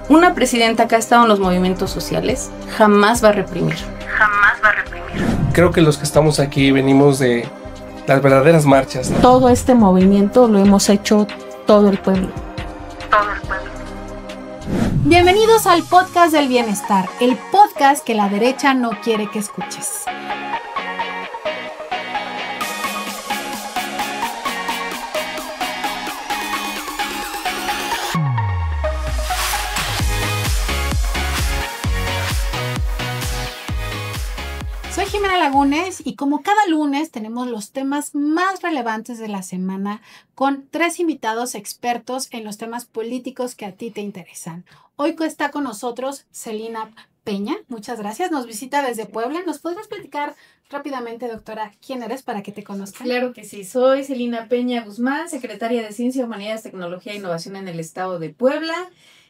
Una presidenta que ha estado en los movimientos sociales jamás va a reprimir. Jamás va a reprimir. Creo que los que estamos aquí venimos de las verdaderas marchas, ¿no? Todo este movimiento lo hemos hecho todo el pueblo. Todo el pueblo. Bienvenidos al podcast del bienestar, el podcast que la derecha no quiere que escuches. Soy Jimena Lagunes y como cada lunes tenemos los temas más relevantes de la semana con 3 invitados expertos en los temas políticos que a ti te interesan. Hoy está con nosotros Celina Peña, muchas gracias, nos visita desde Puebla. ¿Nos podrías platicar rápidamente, doctora, quién eres para que te conozcan? Claro que sí, soy Celina Peña Guzmán, secretaria de Ciencia, Humanidades, Tecnología e Innovación en el Estado de Puebla.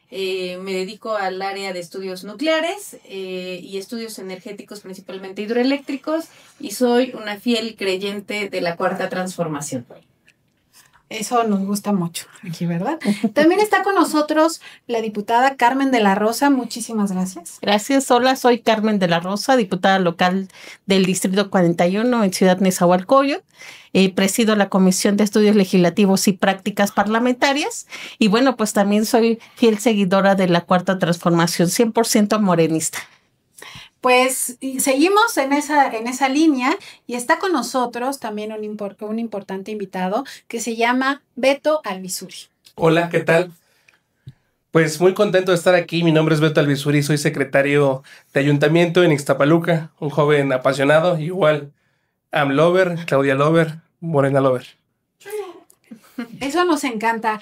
Me dedico al área de estudios nucleares y estudios energéticos, principalmente hidroeléctricos, y soy una fiel creyente de la Cuarta Transformación. Eso nos gusta mucho aquí, ¿verdad? También está con nosotros la diputada Carmen de la Rosa. Muchísimas gracias. Gracias. Hola, soy Carmen de la Rosa, diputada local del Distrito 41 en Ciudad Nezahualcóyotl. Presido la Comisión de Estudios Legislativos y Prácticas Parlamentarias. Y bueno, pues también soy fiel seguidora de la Cuarta Transformación, 100% morenista. Pues seguimos en esa línea y está con nosotros también un importante invitado que se llama Beto Alvisuri. Hola, ¿qué tal? Pues muy contento de estar aquí. Mi nombre es Beto Alvisuri, soy secretario de Ayuntamiento en Ixtapaluca, un joven apasionado, igual Lover, Claudia Lover, Morena Lover. Eso nos encanta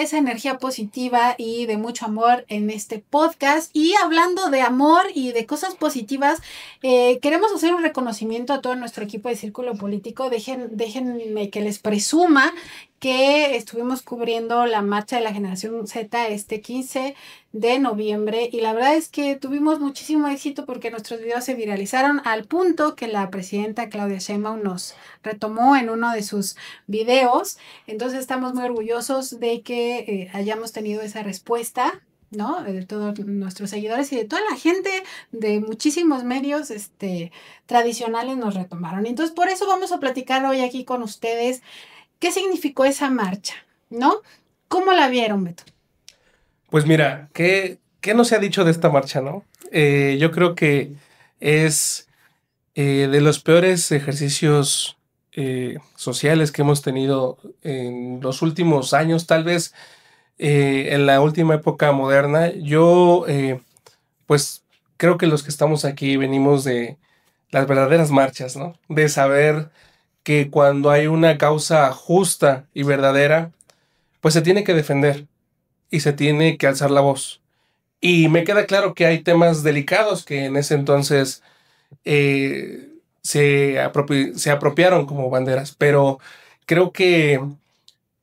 esa energía positiva y de mucho amor en este podcast. Y hablando de amor y de cosas positivas, queremos hacer un reconocimiento a todo nuestro equipo de Círculo Político. Déjenme que les presuma que estuvimos cubriendo la marcha de la generación Z este 15 de noviembre y la verdad es que tuvimos muchísimo éxito porque nuestros videos se viralizaron al punto que la presidenta Claudia Sheinbaum nos retomó en uno de sus videos. Entonces estamos muy orgullosos de que hayamos tenido esa respuesta, ¿no? De todos nuestros seguidores y de toda la gente de muchísimos medios tradicionales nos retomaron. Entonces por eso vamos a platicar hoy aquí con ustedes qué significó esa marcha, ¿no? ¿Cómo la vieron, Beto? Pues mira, ¿qué no se ha dicho de esta marcha, no? Yo creo que es de los peores ejercicios sociales que hemos tenido en los últimos años, tal vez en la última época moderna. Yo, pues, creo que los que estamos aquí venimos de las verdaderas marchas, ¿no? De saber que cuando hay una causa justa y verdadera, pues se tiene que defender y se tiene que alzar la voz. Y me queda claro que hay temas delicados que en ese entonces se apropiaron como banderas, pero creo que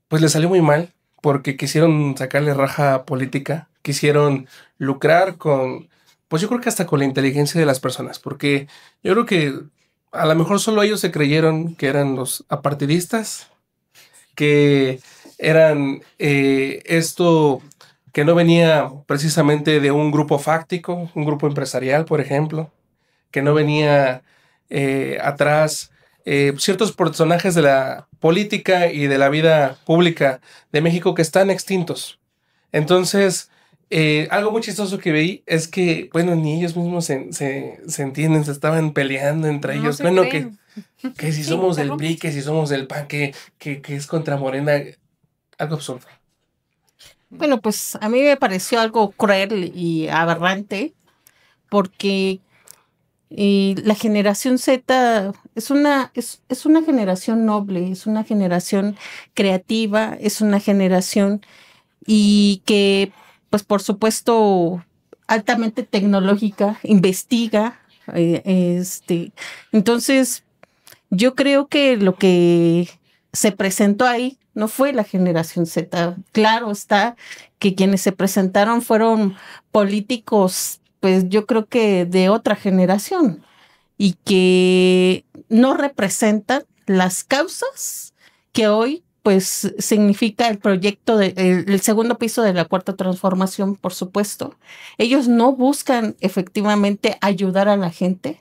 pues les salió muy mal porque quisieron sacarle raja política, quisieron lucrar con, pues yo creo que hasta con la inteligencia de las personas, porque yo creo que a lo mejor solo ellos se creyeron que eran los apartidistas, que eran esto que no venía precisamente de un grupo fáctico, un grupo empresarial, por ejemplo, que no venía atrás ciertos personajes de la política y de la vida pública de México que están extintos. Entonces, algo muy chistoso que vi es que, bueno, ni ellos mismos se entienden, se estaban peleando entre ellos. Bueno, que si somos del PRI, que si somos del PAN, que es contra Morena, algo absurdo. Bueno, pues a mí me pareció algo cruel y aberrante porque la generación Z es una generación noble, es una generación creativa, es una generación y que, pues por supuesto, altamente tecnológica, investiga. Entonces, yo creo que lo que se presentó ahí no fue la generación Z. Claro está que quienes se presentaron fueron políticos, pues yo creo que de otra generación y que no representan las causas que hoy pues significa el proyecto el segundo piso de la Cuarta Transformación, por supuesto. Ellos no buscan efectivamente ayudar a la gente,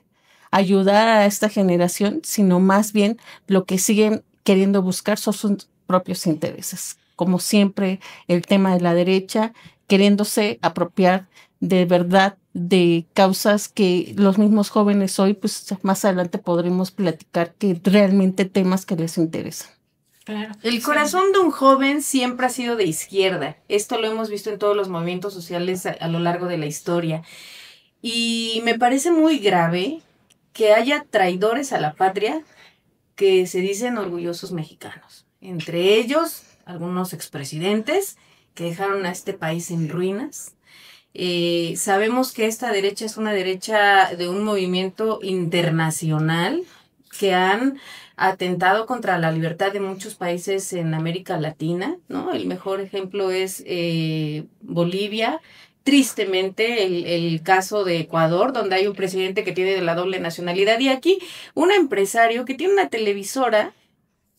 ayudar a esta generación, sino más bien lo que siguen queriendo buscar son sus propios intereses. Como siempre, el tema de la derecha, queriéndose apropiar de verdad de causas que los mismos jóvenes hoy, pues más adelante podremos platicar, que realmente temas que les interesan. Claro. El corazón de un joven siempre ha sido de izquierda. Esto lo hemos visto en todos los movimientos sociales a lo largo de la historia. Y me parece muy grave que haya traidores a la patria que se dicen orgullosos mexicanos. Entre ellos, algunos expresidentes que dejaron a este país en ruinas. Sabemos que esta derecha es una derecha de un movimiento internacional que han atentado contra la libertad de muchos países en América Latina, ¿no? El mejor ejemplo es Bolivia. Tristemente, el caso de Ecuador, donde hay un presidente que tiene la doble nacionalidad, y aquí un empresario que tiene una televisora,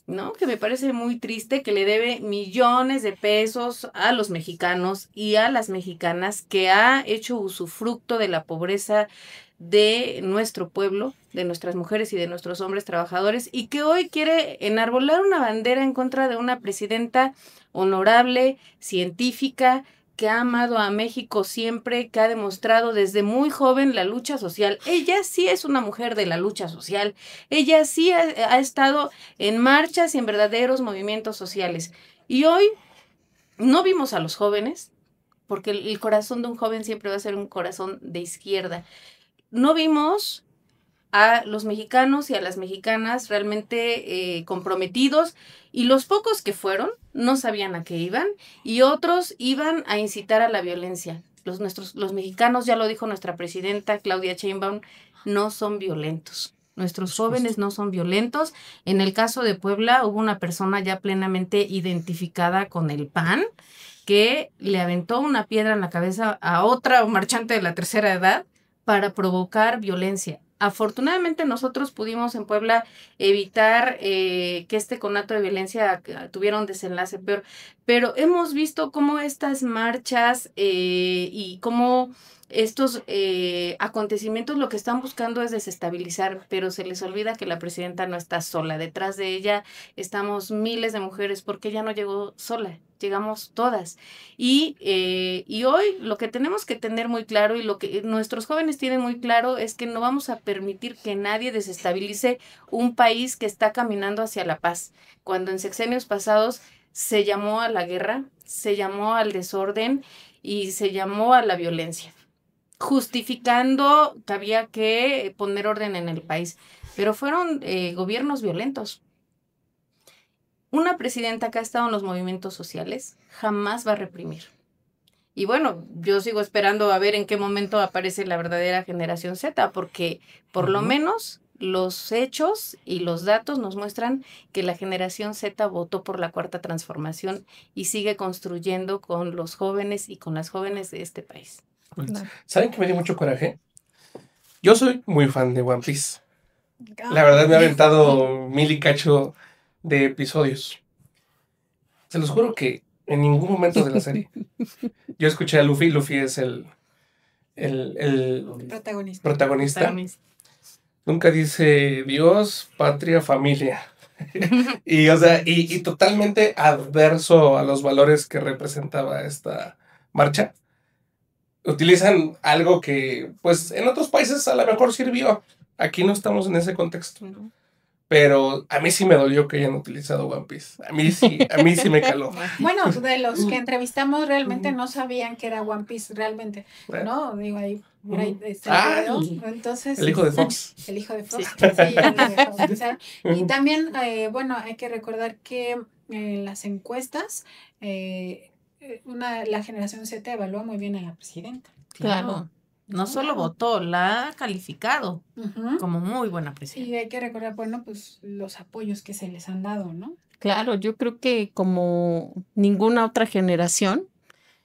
¿no? Que me parece muy triste, que le debe millones de pesos a los mexicanos y a las mexicanas, que ha hecho usufructo de la pobreza de nuestro pueblo, de nuestras mujeres y de nuestros hombres trabajadores, y que hoy quiere enarbolar una bandera en contra de una presidenta honorable, científica, que ha amado a México siempre, que ha demostrado desde muy joven la lucha social. Ella sí es una mujer de la lucha social. Ella sí ha estado en marchas y en verdaderos movimientos sociales. Y hoy no vimos a los jóvenes, porque el corazón de un joven siempre va a ser un corazón de izquierda. No vimos a los mexicanos y a las mexicanas realmente comprometidos, y los pocos que fueron no sabían a qué iban, y otros iban a incitar a la violencia. Los mexicanos, ya lo dijo nuestra presidenta Claudia Sheinbaum, no son violentos. Nuestros jóvenes no son violentos. En el caso de Puebla hubo una persona ya plenamente identificada con el PAN que le aventó una piedra en la cabeza a otra marchante de la tercera edad para provocar violencia. Afortunadamente nosotros pudimos en Puebla evitar que este conato de violencia tuviera un desenlace peor, pero hemos visto cómo estas marchas y cómo estos acontecimientos lo que están buscando es desestabilizar, pero se les olvida que la presidenta no está sola. Detrás de ella estamos miles de mujeres, porque ella no llegó sola, llegamos todas. Y hoy lo que tenemos que tener muy claro, y lo que nuestros jóvenes tienen muy claro, es que no vamos a permitir que nadie desestabilice un país que está caminando hacia la paz. Cuando en sexenios pasados se llamó a la guerra, se llamó al desorden y se llamó a la violencia, justificando que había que poner orden en el país, pero fueron gobiernos violentos. Una presidenta que ha estado en los movimientos sociales jamás va a reprimir. Y bueno, yo sigo esperando a ver en qué momento aparece la verdadera generación Z, porque por lo menos los hechos y los datos nos muestran que la generación Z votó por la Cuarta Transformación y sigue construyendo con los jóvenes y con las jóvenes de este país. ¿Saben que me dio mucho coraje? Yo soy muy fan de One Piece. La verdad me ha aventado 1000 y cacho de episodios. Se los juro que en ningún momento de la serie yo escuché a Luffy. Luffy es el protagonista. Nunca dice Dios, patria, familia. Y, o sea, y totalmente adverso a los valores que representaba esta marcha. Utilizan algo que, pues, en otros países a lo mejor sirvió. Aquí no estamos en ese contexto. Pero a mí sí me dolió que hayan utilizado One Piece. A mí sí me caló. Bueno, de los que entrevistamos realmente no sabían que era One Piece realmente, ¿no? Digo, ahí video. Entonces, el hijo de Fox. El hijo de Fox. Sí, el hijo de Fox. O sea, y también, bueno, hay que recordar que en las encuestas, la generación Z evalúa muy bien a la presidenta. Claro. No solo votó, la ha calificado como muy buena presidenta. Y hay que recordar, bueno, pues los apoyos que se les han dado, ¿no? Claro, yo creo que como ninguna otra generación,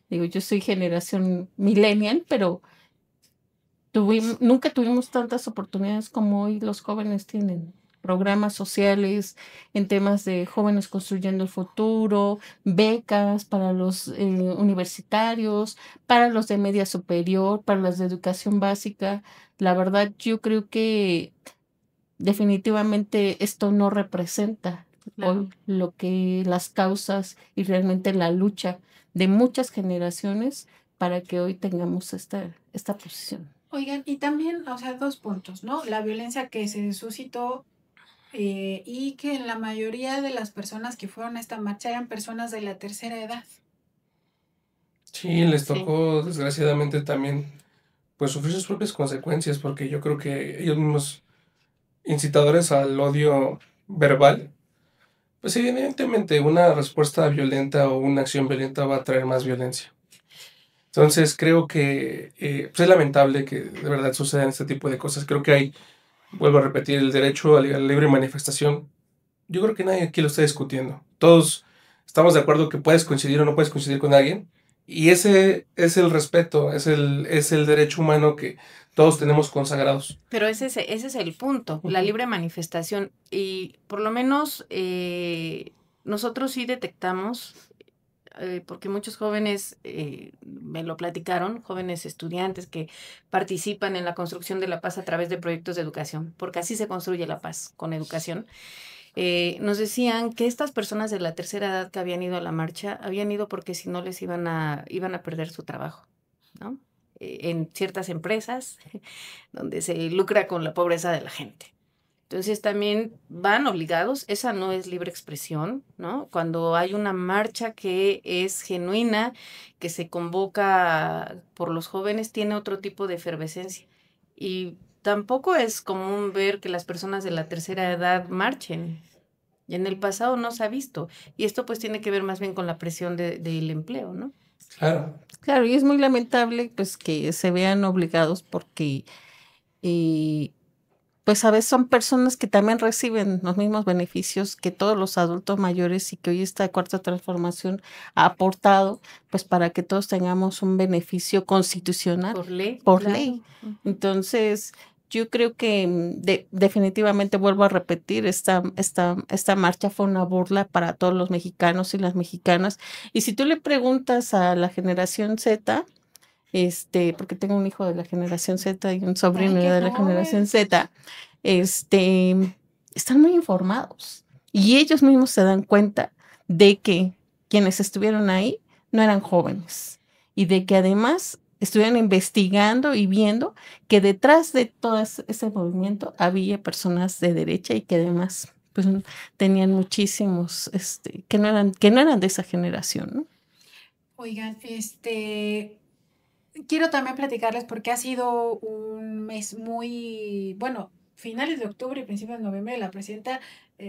digo, yo soy generación millennial, pero nunca tuvimos tantas oportunidades como hoy los jóvenes tienen. programas sociales, en temas de jóvenes construyendo el futuro, becas para los universitarios, para los de media superior, para los de educación básica. La verdad, yo creo que definitivamente esto no representa hoy lo que las causas y realmente la lucha de muchas generaciones para que hoy tengamos esta posición. Oigan, y también, o sea, 2 puntos, ¿no? La violencia que se suscitó y que la mayoría de las personas que fueron a esta marcha eran personas de la tercera edad. Sí, les tocó desgraciadamente también pues sufrir sus propias consecuencias, porque yo creo que ellos mismos incitadores al odio verbal, pues evidentemente una respuesta violenta o una acción violenta va a traer más violencia. Entonces creo que pues es lamentable que de verdad sucedan este tipo de cosas. Creo que hay, vuelvo a repetir, el derecho a la libre manifestación. Yo creo que nadie aquí lo está discutiendo. Todos estamos de acuerdo que puedes coincidir o no puedes coincidir con alguien. Y ese es el respeto, es el derecho humano que todos tenemos consagrados. Pero ese es el punto, la libre manifestación. Y por lo menos nosotros sí detectamos, porque muchos jóvenes me lo platicaron, jóvenes estudiantes que participan en la construcción de la paz a través de proyectos de educación, porque así se construye la paz, con educación. Nos decían que estas personas de la tercera edad que habían ido a la marcha, habían ido porque si no les iban a perder su trabajo, ¿no? En ciertas empresas donde se lucra con la pobreza de la gente. Entonces también van obligados, esa no es libre expresión, ¿no? Cuando hay una marcha que es genuina, que se convoca por los jóvenes, tiene otro tipo de efervescencia. Y tampoco es común ver que las personas de la tercera edad marchen. Y en el pasado no se ha visto. Y esto pues tiene que ver más bien con la presión del empleo, ¿no? Claro. Claro, y es muy lamentable pues que se vean obligados porque pues a veces son personas que también reciben los mismos beneficios que todos los adultos mayores y que hoy esta cuarta transformación ha aportado pues para que todos tengamos un beneficio constitucional Por ley. por claro. ley. Entonces, yo creo que definitivamente vuelvo a repetir, esta marcha fue una burla para todos los mexicanos y las mexicanas. Y si tú le preguntas a la generación Z, porque tengo un hijo de la generación Z y un sobrino Ay, qué de la generación Z, están muy informados. Y ellos mismos se dan cuenta de que quienes estuvieron ahí no eran jóvenes. Y de que además estuvieron investigando y viendo que detrás de todo ese movimiento había personas de derecha y que además pues tenían muchísimos que no eran de esa generación, ¿no? Oigan, quiero también platicarles porque ha sido un mes muy, bueno, finales de octubre y principios de noviembre, la presidenta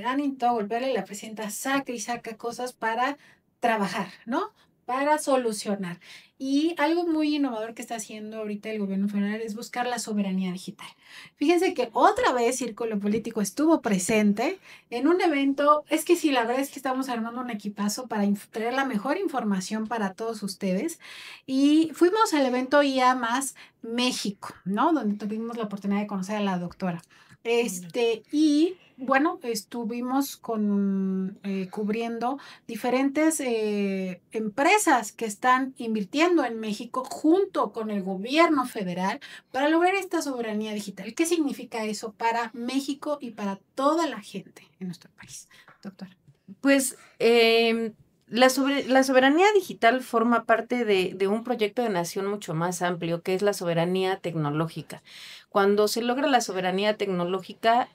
han intentado golpearle y la presidenta saca y saca cosas para trabajar, ¿no? Para solucionar. Y algo muy innovador que está haciendo ahorita el gobierno federal es buscar la soberanía digital. Fíjense que otra vez Círculo Político estuvo presente en un evento. Es que sí, la verdad es que estamos armando un equipazo para traer la mejor información para todos ustedes. Y fuimos al evento IA Más México, ¿no? Donde tuvimos la oportunidad de conocer a la doctora. Y bueno, estuvimos cubriendo diferentes empresas que están invirtiendo en México junto con el gobierno federal para lograr esta soberanía digital. ¿Qué significa eso para México y para toda la gente en nuestro país, doctora? Pues la soberanía digital forma parte de un proyecto de nación mucho más amplio, que es la soberanía tecnológica. Cuando se logra la soberanía tecnológica,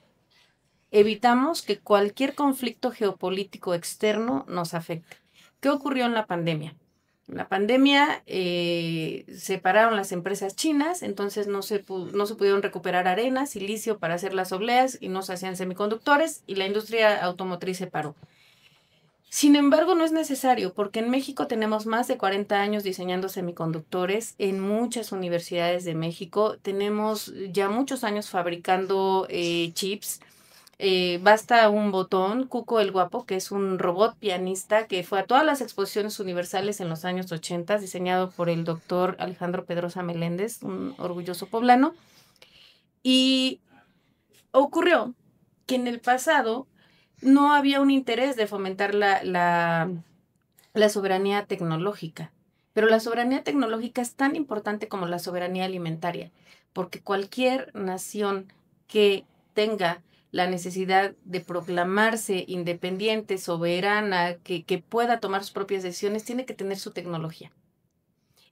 evitamos que cualquier conflicto geopolítico externo nos afecte. ¿Qué ocurrió en la pandemia? En la pandemia se pararon las empresas chinas, entonces no se pudieron recuperar arena, silicio para hacer las obleas y no se hacían semiconductores y la industria automotriz se paró. Sin embargo, no es necesario, porque en México tenemos más de 40 años diseñando semiconductores en muchas universidades de México. Tenemos ya muchos años fabricando chips. Basta un botón, Cuco el Guapo, que es un robot pianista que fue a todas las exposiciones universales en los años 80, diseñado por el doctor Alejandro Pedrosa Meléndez, un orgulloso poblano. Y ocurrió que en el pasado no había un interés de fomentar la soberanía tecnológica. Pero la soberanía tecnológica es tan importante como la soberanía alimentaria, porque cualquier nación que tenga la necesidad de proclamarse independiente, soberana, que pueda tomar sus propias decisiones, tiene que tener su tecnología.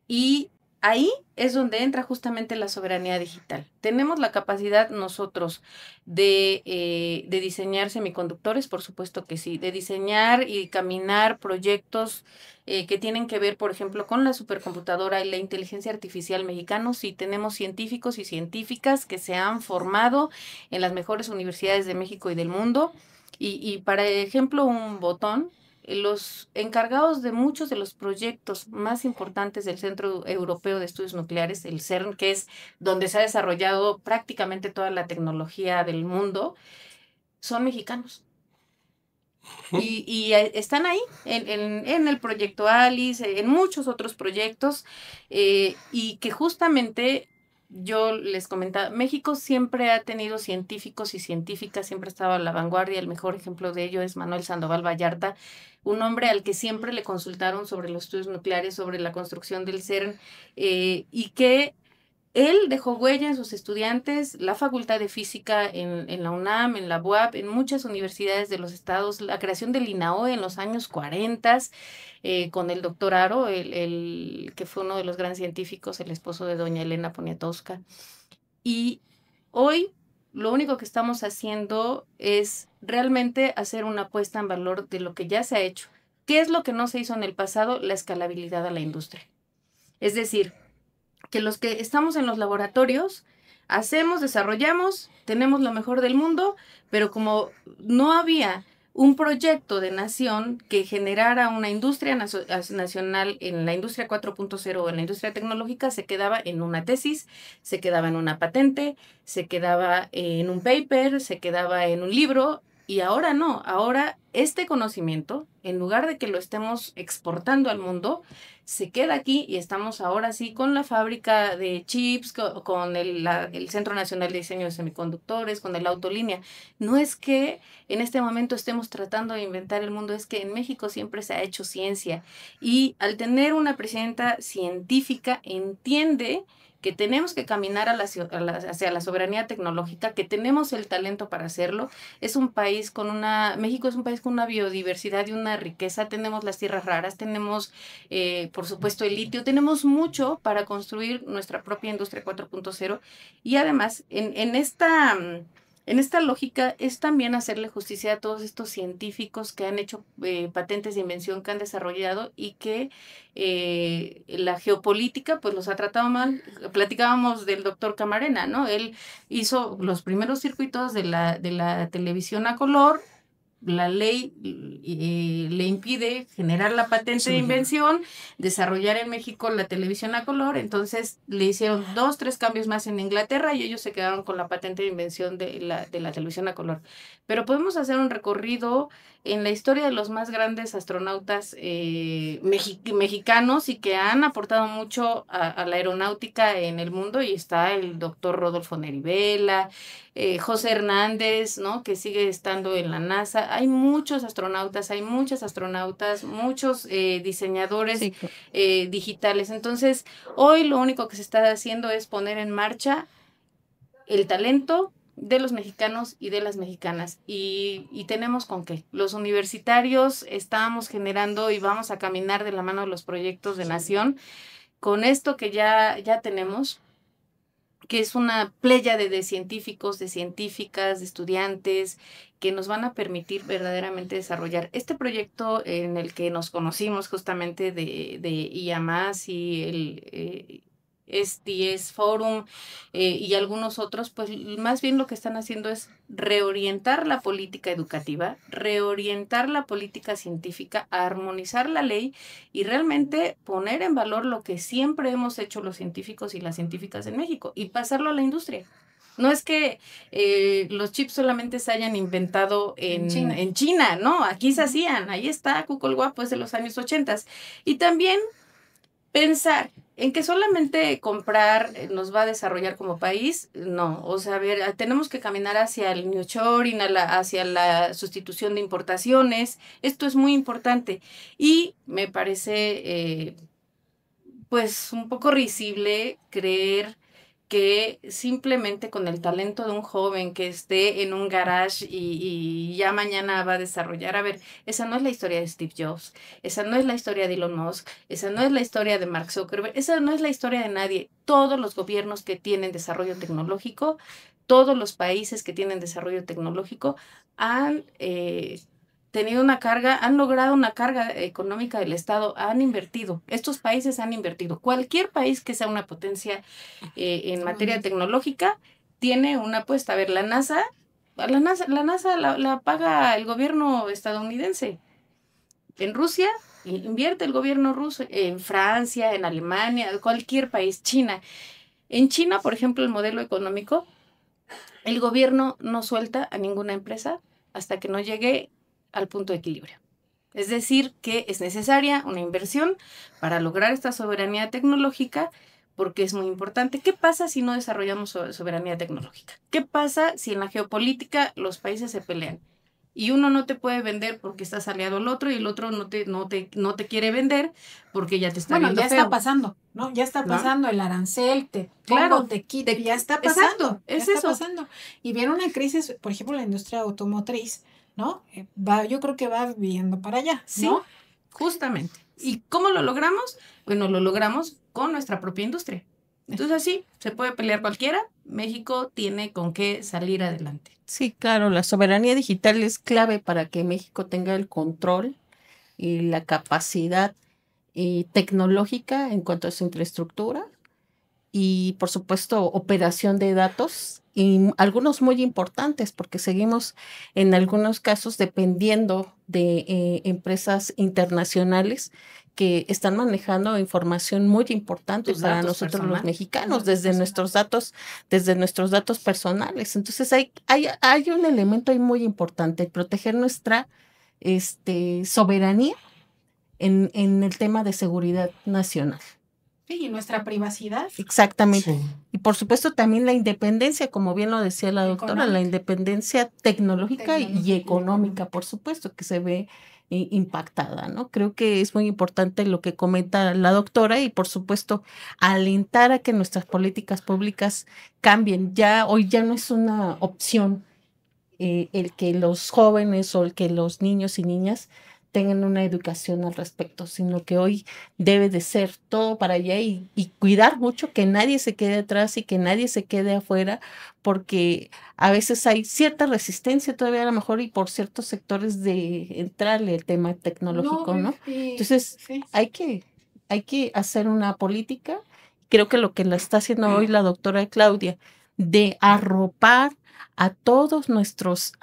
Y ahí es donde entra justamente la soberanía digital. Tenemos la capacidad nosotros de diseñar semiconductores, por supuesto que sí, de diseñar y caminar proyectos que tienen que ver, por ejemplo, con la supercomputadora y la inteligencia artificial mexicanos. Sí, tenemos científicos y científicas que se han formado en las mejores universidades de México y del mundo. Y para ejemplo, un botón. Los encargados de muchos de los proyectos más importantes del Centro Europeo de Estudios Nucleares, el CERN, que es donde se ha desarrollado prácticamente toda la tecnología del mundo, son mexicanos. Y están ahí, en el proyecto ALICE, en muchos otros proyectos, y que justamente yo les comentaba, México siempre ha tenido científicos y científicas, siempre ha estado a la vanguardia. El mejor ejemplo de ello es Manuel Sandoval Vallarta, un hombre al que siempre le consultaron sobre los estudios nucleares, sobre la construcción del CERN, y que él dejó huella en sus estudiantes, la Facultad de Física en la UNAM, en la UAP, en muchas universidades de los estados, la creación del INAOE en los años 40, con el doctor Aro, el que fue uno de los grandes científicos, el esposo de doña Elena Poniatowska. Y hoy lo único que estamos haciendo es realmente hacer una apuesta en valor de lo que ya se ha hecho. ¿Qué es lo que no se hizo en el pasado? La escalabilidad a la industria. Es decir, que los que estamos en los laboratorios hacemos, desarrollamos, tenemos lo mejor del mundo, pero como no había un proyecto de nación que generara una industria nacional en la industria 4.0 o en la industria tecnológica, se quedaba en una tesis, se quedaba en una patente, se quedaba en un paper, se quedaba en un libro. Y ahora no, ahora este conocimiento, en lugar de que lo estemos exportando al mundo, se queda aquí y estamos ahora sí con la fábrica de chips, con el Centro Nacional de Diseño de Semiconductores, con el Autolínea. No es que en este momento estemos tratando de inventar el mundo, es que en México siempre se ha hecho ciencia. Y al tener una presidenta científica, entiende que tenemos que caminar hacia la soberanía tecnológica, que tenemos el talento para hacerlo. México es un país con una biodiversidad y una riqueza. Tenemos las tierras raras, tenemos, por supuesto, el litio, tenemos mucho para construir nuestra propia industria 4.0. Y además, en esta lógica es también hacerle justicia a todos estos científicos que han hecho patentes de invención, que han desarrollado y que la geopolítica pues los ha tratado mal. Platicábamos del doctor Camarena, ¿no? Él hizo los primeros circuitos de la televisión a color. La ley le impide generar la patente de invención, desarrollar en México la televisión a color. Entonces le hicieron 2, 3 cambios más en Inglaterra y ellos se quedaron con la patente de invención de la televisión a color. Pero podemos hacer un recorrido en la historia de los más grandes astronautas mexicanos y que han aportado mucho a la aeronáutica en el mundo, y está el doctor Rodolfo Nerivela, José Hernández, ¿no? Que sigue estando en la NASA. Hay muchos astronautas, hay muchas astronautas, muchos diseñadores digitales. Entonces, hoy lo único que se está haciendo es poner en marcha el talento de los mexicanos y de las mexicanas, y tenemos con qué. Los universitarios estamos generando y vamos a caminar de la mano de los proyectos de nación con esto que ya tenemos, que es una pléyade de científicos, de científicas, de estudiantes, que nos van a permitir verdaderamente desarrollar este proyecto en el que nos conocimos justamente de IAMAS y el STS Forum y algunos otros. Pues más bien lo que están haciendo es reorientar la política educativa, reorientar la política científica, armonizar la ley y realmente poner en valor lo que siempre hemos hecho los científicos y las científicas en México y pasarlo a la industria. No es que los chips solamente se hayan inventado en China, ¿no? Aquí se hahacían, ahí está Kukulcán, pues de los años 80. Y también pensar En que solamente comprar nos va a desarrollar como país, no. O sea, a ver, tenemos que caminar hacia el nearshoring, hacia la sustitución de importaciones. Esto es muy importante. Y me parece, pues, un poco risible creer que simplemente con el talento de un joven que esté en un garage y ya mañana va a desarrollar. A ver, esa no es la historia de Steve Jobs, esa no es la historia de Elon Musk, esa no es la historia de Mark Zuckerberg, esa no es la historia de nadie. Todos los gobiernos que tienen desarrollo tecnológico, todos los países que tienen desarrollo tecnológico han tenido una carga, han logrado una carga económica del Estado, han invertido, estos países han invertido. Cualquier país que sea una potencia en materia tecnológica tiene una apuesta. A ver, la NASA la paga el gobierno estadounidense. En Rusia invierte el gobierno ruso, en Francia, en Alemania, cualquier país, China. En China, por ejemplo, el modelo económico, el gobierno no suelta a ninguna empresa hasta que no llegue al punto de equilibrio. Es decir, que es necesaria una inversión para lograr esta soberanía tecnológica, porque es muy importante. ¿Qué pasa si no desarrollamos soberanía tecnológica? ¿Qué pasa si en la geopolítica los países se pelean? Y uno no te puede vender porque estás aliado al otro y el otro no te quiere vender porque ya te está viendo ya feo. está pasando, ¿no? Ya está pasando el arancel, te quita, ya está pasando. Exacto, es eso. Pasando. Y viene una crisis, por ejemplo, la industria automotriz, ¿no? Yo creo que va viendo para allá, ¿no? Sí, justamente. ¿Y cómo lo logramos? Bueno, lo logramos con nuestra propia industria. Entonces, sí, se puede pelear cualquiera. México tiene con qué salir adelante. Sí, claro, la soberanía digital es clave para que México tenga el control y la capacidad tecnológica en cuanto a su infraestructura y, por supuesto, operación de datos y algunos muy importantes porque seguimos en algunos casos dependiendo de empresas internacionales que están manejando información muy importante para nosotros los mexicanos desde nuestros datos personales. Entonces hay un elemento ahí muy importante, proteger nuestra soberanía en el tema de seguridad nacional. Sí, y nuestra privacidad. Exactamente. Sí. Y por supuesto también la independencia, como bien lo decía la doctora, la independencia tecnológica y económica, por supuesto, que se ve impactada, ¿no? Creo que es muy importante lo que comenta la doctora y por supuesto alentar a que nuestras políticas públicas cambien. Hoy ya no es una opción el que los jóvenes o el que los niños y niñas tengan una educación al respecto, sino que hoy debe de ser todo para allá y cuidar mucho que nadie se quede atrás y que nadie se quede afuera, porque a veces hay cierta resistencia todavía a lo mejor y por ciertos sectores de entrarle el tema tecnológico, ¿no? Entonces hay que hacer una política, creo que lo que la está haciendo hoy la doctora Claudia, de arropar a todos nuestros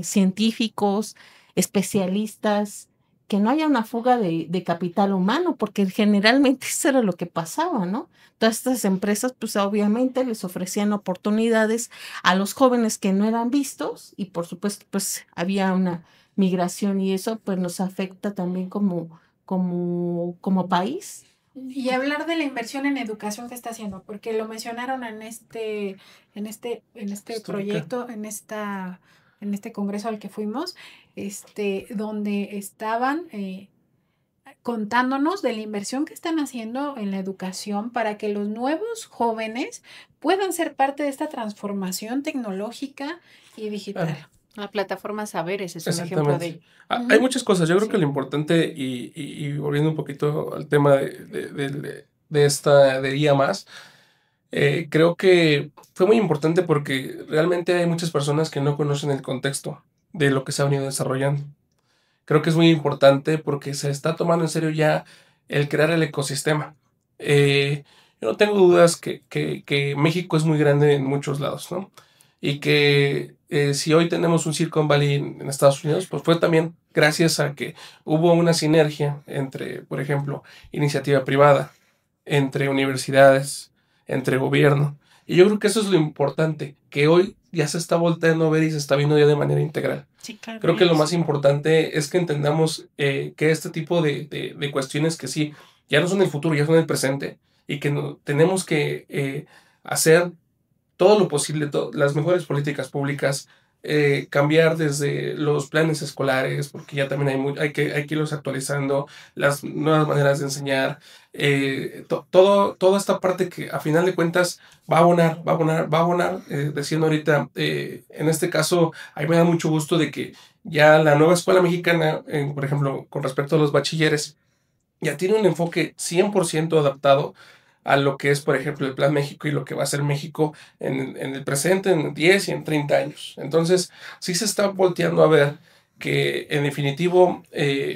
científicos, especialistas, que no haya una fuga de capital humano, porque generalmente eso era lo que pasaba, ¿no? Todas estas empresas, pues obviamente les ofrecían oportunidades a los jóvenes que no eran vistos y por supuesto, pues había una migración y eso pues nos afecta también como país. Y hablar de la inversión en educación que está haciendo, porque lo mencionaron en este proyecto, en este congreso al que fuimos, donde estaban contándonos de la inversión que están haciendo en la educación para que los nuevos jóvenes puedan ser parte de esta transformación tecnológica y digital. La plataforma Saberes es un ejemplo de ello. Hay muchas cosas. Yo creo que lo importante, y volviendo un poquito al tema de esta de IA más, creo que fue muy importante porque realmente hay muchas personas que no conocen el contexto de lo que se ha venido desarrollando. Creo que es muy importante porque se está tomando en serio ya el crear el ecosistema. Yo no tengo dudas que México es muy grande en muchos lados, ¿no? Y que si hoy tenemos un Silicon Valley en Estados Unidos, pues fue también gracias a que hubo una sinergia entre, por ejemplo, iniciativa privada, entre universidades, entre gobierno. Y yo creo que eso es lo importante, que hoy ya se está volteando a ver y se está viendo ya de manera integral. Sí, claro. Creo que lo más importante es que entendamos que este tipo de cuestiones que sí ya no son el futuro, ya son el presente, y que tenemos que hacer todo lo posible, las mejores políticas públicas, cambiar desde los planes escolares, porque ya también hay que irlos actualizando, las nuevas maneras de enseñar, toda esta parte que a final de cuentas va a abonar, diciendo ahorita, en este caso, a mí me da mucho gusto de que ya la nueva escuela mexicana, por ejemplo, con respecto a los bachilleres, ya tiene un enfoque 100% adaptado a lo que es, por ejemplo, el Plan México y lo que va a ser México en el presente, en 10 y en 30 años. Entonces, sí se está volteando a ver que, en definitivo,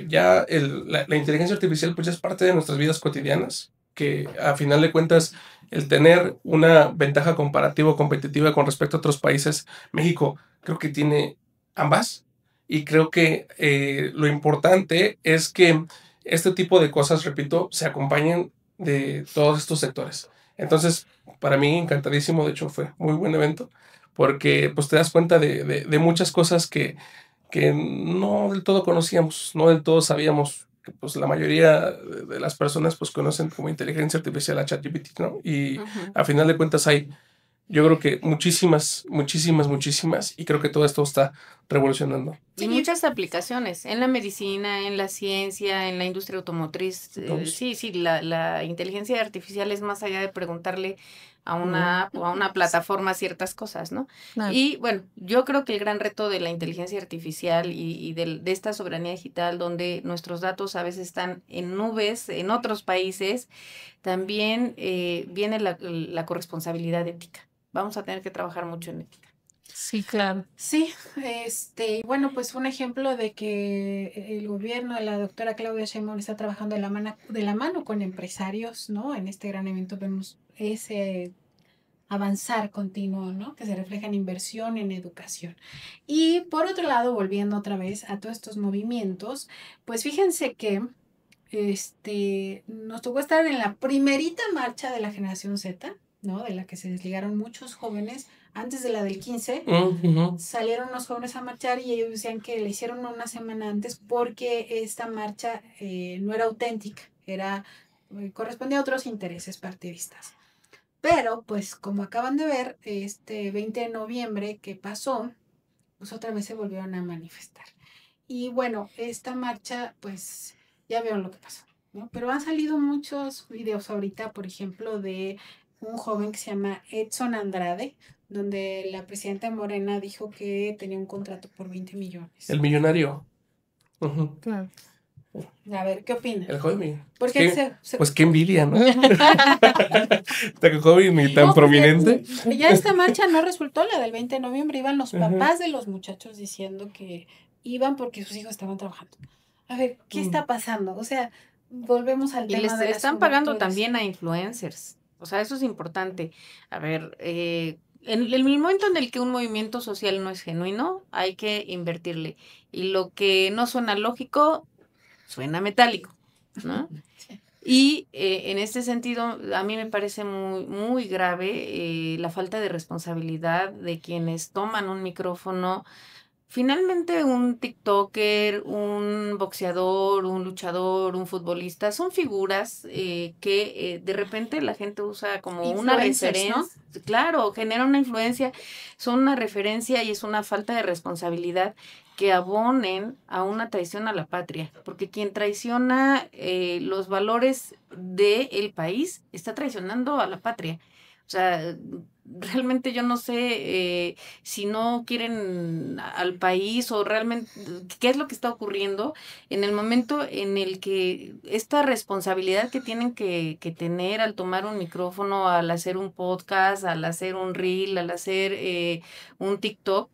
ya la inteligencia artificial pues ya es parte de nuestras vidas cotidianas, que a final de cuentas, el tener una ventaja comparativa o competitiva con respecto a otros países, México creo que tiene ambas, y creo que lo importante es que este tipo de cosas, repito, se acompañan de todos estos sectores. Entonces, para mí, encantadísimo, de hecho, fue muy buen evento, porque pues te das cuenta de muchas cosas que no del todo conocíamos, no del todo sabíamos, que pues la mayoría de las personas pues conocen como inteligencia artificial a ChatGPT, ¿no? Y a final de cuentas hay, yo creo que muchísimas, y creo que todo esto está revolucionando. Y muchas aplicaciones en la medicina, en la ciencia, en la industria automotriz. Sí, la inteligencia artificial es más allá de preguntarle a una app o a una plataforma ciertas cosas, ¿no? Claro. Y bueno, yo creo que el gran reto de la inteligencia artificial y de esta soberanía digital, donde nuestros datos a veces están en nubes, en otros países, también viene la corresponsabilidad ética. Vamos a tener que trabajar mucho en ética. Sí, claro. Sí, bueno, pues un ejemplo de que el gobierno de la doctora Claudia Sheinbaum está trabajando de la mano con empresarios, ¿no? En este gran evento vemos ese avanzar continuo, ¿no? Que se refleja en inversión, en educación. Y por otro lado, volviendo otra vez a todos estos movimientos, pues fíjense que nos tocó estar en la primerita marcha de la generación Z, ¿no? De la que se desligaron muchos jóvenes antes de la del 15. Salieron los jóvenes a marchar y ellos decían que la hicieron una semana antes porque esta marcha no era auténtica, correspondía a otros intereses partidistas. Pero, pues, como acaban de ver, este 20 de noviembre que pasó, pues otra vez se volvieron a manifestar. Y bueno, esta marcha, pues, ya vieron lo que pasó, ¿no? Pero han salido muchos videos ahorita, por ejemplo, de un joven que se llama Edson Andrade, donde la presidenta Morena dijo que tenía un contrato por 20 millones. El millonario. Claro. A ver, ¿qué opinan? El joven. Porque Pues qué envidia, ¿no? Tan joven y tan prominente. Ya esta marcha no resultó, la del 20 de noviembre. Iban los papás de los muchachos diciendo que iban porque sus hijos estaban trabajando. A ver, ¿qué está pasando? O sea, volvemos al tema de les están pagando también a influencers. O sea, eso es importante. A ver, en el momento en el que un movimiento social no es genuino, hay que invertirle. Y lo que no suena lógico, suena metálico, ¿no? Sí. Y en este sentido, a mí me parece muy, muy grave la falta de responsabilidad de quienes toman un micrófono. Finalmente, un TikToker, un boxeador, un luchador, un futbolista, son figuras que de repente la gente usa como una referencia, ¿no? Claro, genera una influencia, son una referencia y es una falta de responsabilidad que abonen a una traición a la patria, porque quien traiciona los valores del país está traicionando a la patria. O sea, realmente yo no sé si no quieren al país o realmente qué es lo que está ocurriendo en el momento en el que esta responsabilidad que tienen que tener al tomar un micrófono, al hacer un podcast, al hacer un reel, al hacer un TikTok,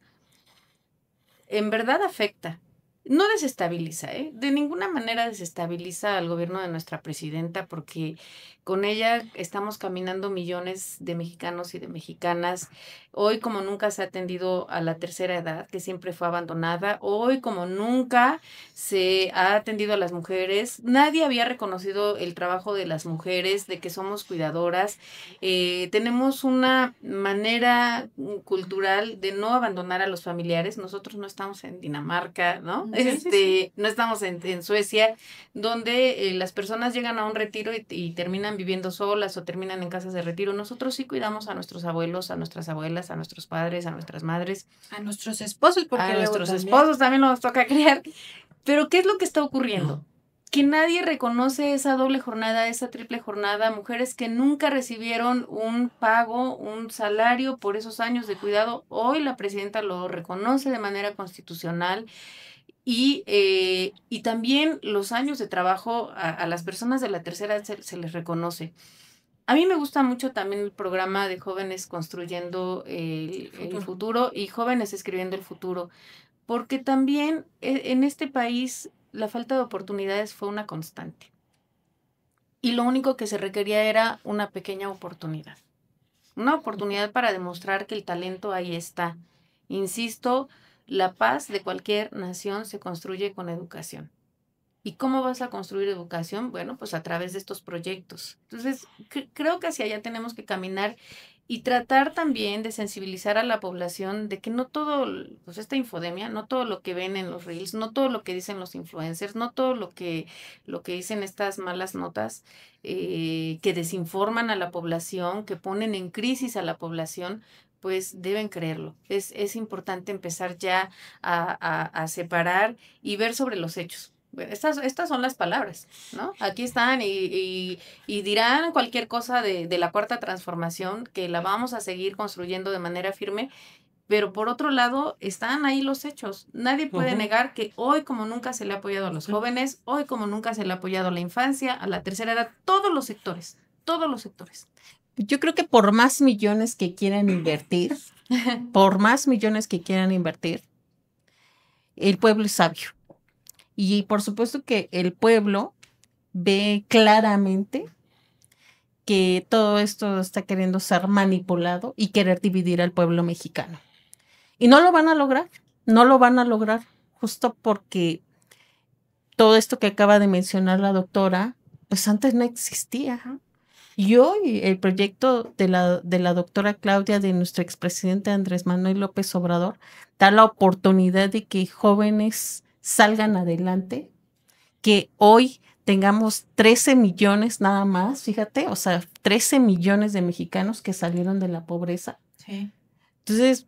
en verdad afecta. No desestabiliza, de ninguna manera desestabiliza al gobierno de nuestra presidenta porque Con ella estamos caminando millones de mexicanos y de mexicanas. Hoy como nunca se ha atendido a la tercera edad, que siempre fue abandonada. Hoy como nunca se ha atendido a las mujeres. Nadie había reconocido el trabajo de las mujeres, de que somos cuidadoras. Tenemos una manera cultural de no abandonar a los familiares. Nosotros no estamos en Dinamarca, ¿no? No estamos en Suecia, donde las personas llegan a un retiro y terminan viviendo solas o terminan en casas de retiro. Nosotros sí cuidamos a nuestros abuelos, a nuestras abuelas, a nuestros padres, a nuestras madres. A nuestros esposos, porque a nuestros esposos también nos toca criar. Pero ¿qué es lo que está ocurriendo? Que nadie reconoce esa doble jornada, esa triple jornada, mujeres que nunca recibieron un pago, un salario por esos años de cuidado. Hoy la presidenta lo reconoce de manera constitucional. Y también los años de trabajo a las personas de la tercera edad se les reconoce. A mí me gusta mucho también el programa de Jóvenes Construyendo el Futuro y Jóvenes Escribiendo el Futuro, porque también en este país la falta de oportunidades fue una constante. Y lo único que se requería era una pequeña oportunidad. Una oportunidad para demostrar que el talento ahí está. Insisto, la paz de cualquier nación se construye con educación. ¿Y cómo vas a construir educación? Bueno, pues a través de estos proyectos. Entonces, creo que hacia allá tenemos que caminar y tratar también de sensibilizar a la población de que no todo, pues esta infodemia, no todo lo que ven en los reels, no todo lo que dicen los influencers, no todo lo que dicen estas malas notas que desinforman a la población, que ponen en crisis a la población, pues deben creerlo. Es importante empezar ya a separar y ver sobre los hechos. Estas son las palabras, ¿no? Aquí están y dirán cualquier cosa de la cuarta transformación, que la vamos a seguir construyendo de manera firme, pero por otro lado están ahí los hechos. Nadie puede negar que hoy como nunca se le ha apoyado a los jóvenes, hoy como nunca se le ha apoyado a la infancia, a la tercera edad, todos los sectores. Yo creo que por más millones que quieran invertir, el pueblo es sabio. Y por supuesto que el pueblo ve claramente que todo esto está queriendo ser manipulado y querer dividir al pueblo mexicano. Y no lo van a lograr, justo porque todo esto que acaba de mencionar la doctora, pues antes no existía. Y hoy el proyecto de la doctora Claudia, de nuestro expresidente Andrés Manuel López Obrador, da la oportunidad de que jóvenes salgan adelante, que hoy tengamos 13 millones nada más, fíjate, o sea, 13 millones de mexicanos que salieron de la pobreza. Sí. Entonces,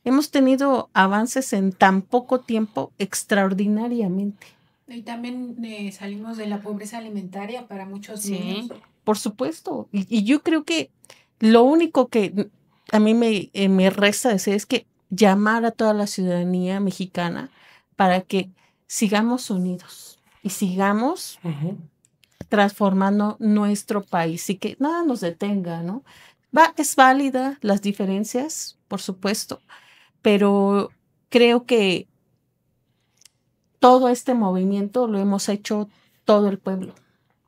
hemos tenido avances en tan poco tiempo extraordinariamente. Y también salimos de la pobreza alimentaria para muchos niños. Por supuesto. Y yo creo que lo único que a mí me resta decir es que llamar a toda la ciudadanía mexicana para que sigamos unidos y sigamos transformando nuestro país y que nada nos detenga, ¿no? Es válida las diferencias, por supuesto, pero creo que todo este movimiento lo hemos hecho todo el pueblo.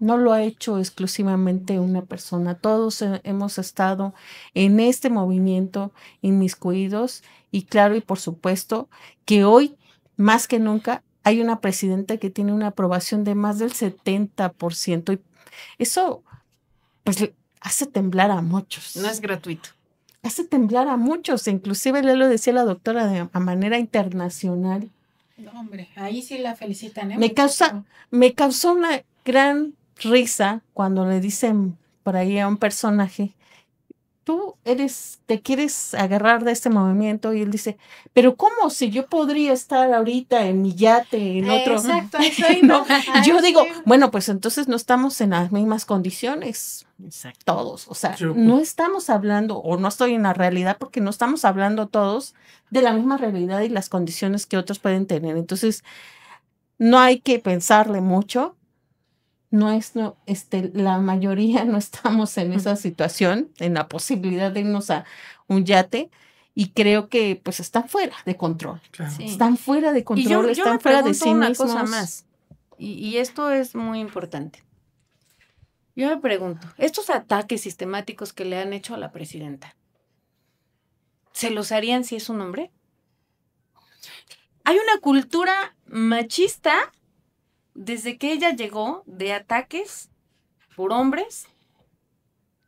No lo ha hecho exclusivamente una persona. Todos hemos estado en este movimiento inmiscuidos y claro, y por supuesto que hoy más que nunca hay una presidenta que tiene una aprobación de más del 70%. Y eso pues hace temblar a muchos. No es gratuito. Hace temblar a muchos. Inclusive le lo decía la doctora de manera internacional. No, hombre, ahí sí la felicitan. Me causó una gran risa cuando le dicen por ahí a un personaje, tú te quieres agarrar de este movimiento, y él dice, pero ¿cómo? Si yo podría estar ahorita en mi yate, en otro. Exacto, eso no. Yo digo, bueno, pues entonces no estamos en las mismas condiciones. Todos, o sea, no estamos hablando, o no estoy en la realidad, porque no estamos hablando todos de la misma realidad y las condiciones que otros pueden tener. Entonces, no hay que pensarle mucho. La mayoría no estamos en esa situación, en la posibilidad de irnos a un yate, y creo que pues están fuera de control. Claro. Sí. Están fuera de control, están fuera de sí mismos. Una cosa más, y esto es muy importante. Yo me pregunto, estos ataques sistemáticos que le han hecho a la presidenta, ¿se los harían si es un hombre? Hay una cultura machista desde que ella llegó de ataques por hombres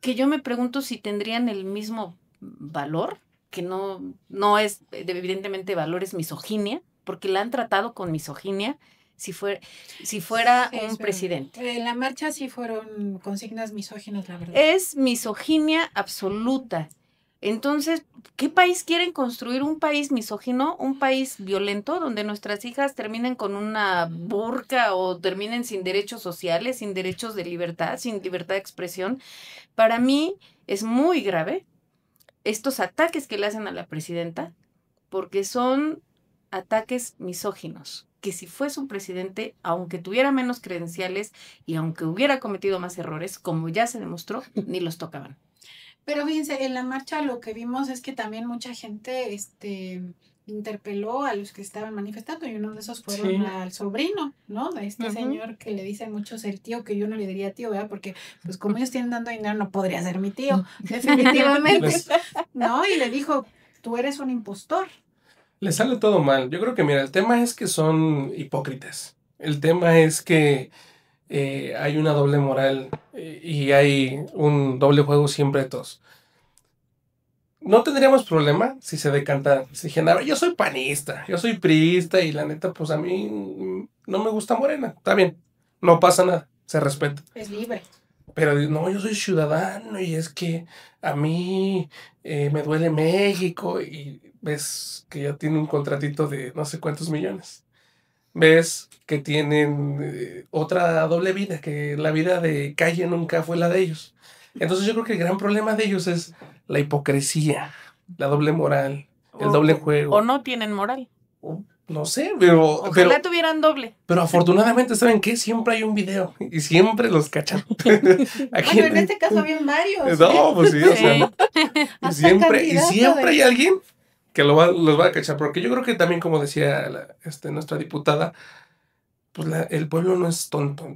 que yo me pregunto si tendrían el mismo valor, que no es, evidentemente valor es misoginia, porque la han tratado con misoginia si fuera Sí, un presidente. En la marcha sí fueron consignas misóginas, la verdad. Es misoginia absoluta. Entonces, ¿qué país quieren construir? ¿Un país misógino? ¿Un país violento donde nuestras hijas terminen con una burka o terminen sin derechos sociales, sin derechos de libertad, sin libertad de expresión? Para mí es muy grave estos ataques que le hacen a la presidenta porque son ataques misóginos, que si fuese un presidente, aunque tuviera menos credenciales y aunque hubiera cometido más errores, como ya se demostró, ni los tocaban. Pero fíjense, en la marcha lo que vimos es que también mucha gente interpeló a los que estaban manifestando y uno de esos fueron al sobrino, ¿no? De este señor que le dicen muchos el tío, que yo no le diría tío, ¿verdad? Porque pues como ellos tienen dando dinero no podría ser mi tío, definitivamente, ¿no? Y le dijo, tú eres un impostor. Le sale todo mal. Yo creo que, mira, el tema es que son hipócritas. El tema es que hay una doble moral y hay un doble juego siempre de todos. No tendríamos problema si se decantan, si dijeran, yo soy panista, yo soy priista y la neta, pues a mí no me gusta Morena. Está bien, no pasa nada, se respeta. Es libre. Pero no, yo soy ciudadano y es que a mí me duele México y ves que ya tiene un contratito de no sé cuántos millones. Ves que tienen otra doble vida, que la vida de calle nunca fue la de ellos. Entonces yo creo que el gran problema de ellos es la hipocresía, la doble moral, el doble juego. O no tienen moral. No sé, pero... Ojalá tuvieran doble. Pero afortunadamente, ¿saben qué? Siempre hay un video y siempre los cachan. Aquí bueno, en este caso habían varios. No, pues sí, o sea... y siempre hay alguien que los va a cachar. Porque yo creo que también, como decía nuestra diputada, pues el pueblo no es tonto.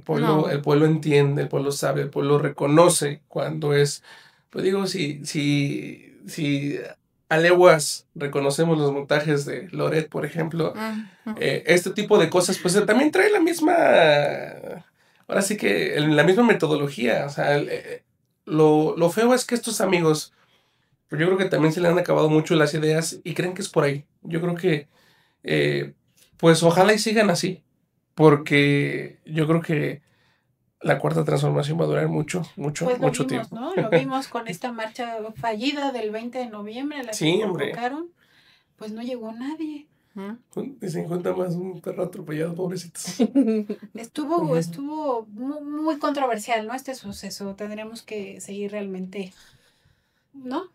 El pueblo entiende, el pueblo sabe, el pueblo reconoce cuando es... Pues digo, si a leguas reconocemos los montajes de Loret, por ejemplo, este tipo de cosas, pues también trae la misma, ahora sí que la misma metodología. O sea, lo feo es que estos amigos, pues yo creo que también se le han acabado mucho las ideas y creen que es por ahí. Yo creo que, pues ojalá y sigan así, porque yo creo que la cuarta transformación va a durar mucho tiempo. ¿No? Lo vimos con esta marcha fallida del 20 de noviembre, la que convocaron, pues no llegó nadie. Dicen, cuenta más un perro atropellado, pobrecitos. Estuvo muy controversial, ¿no? Este suceso. Tendremos que seguir realmente, ¿no?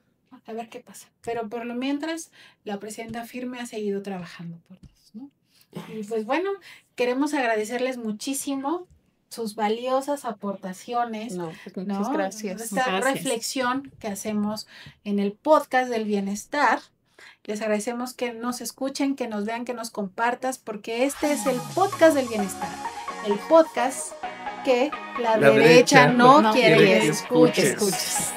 A ver qué pasa. Pero por lo mientras, la presidenta firme ha seguido trabajando por eso, ¿no? Y pues bueno, queremos agradecerles muchísimo sus valiosas aportaciones, muchas gracias. Esta reflexión que hacemos en el podcast del bienestar. Les agradecemos que nos escuchen, que nos vean, que nos compartas, porque este es el podcast del bienestar. El podcast que la derecha no quiere que escuches.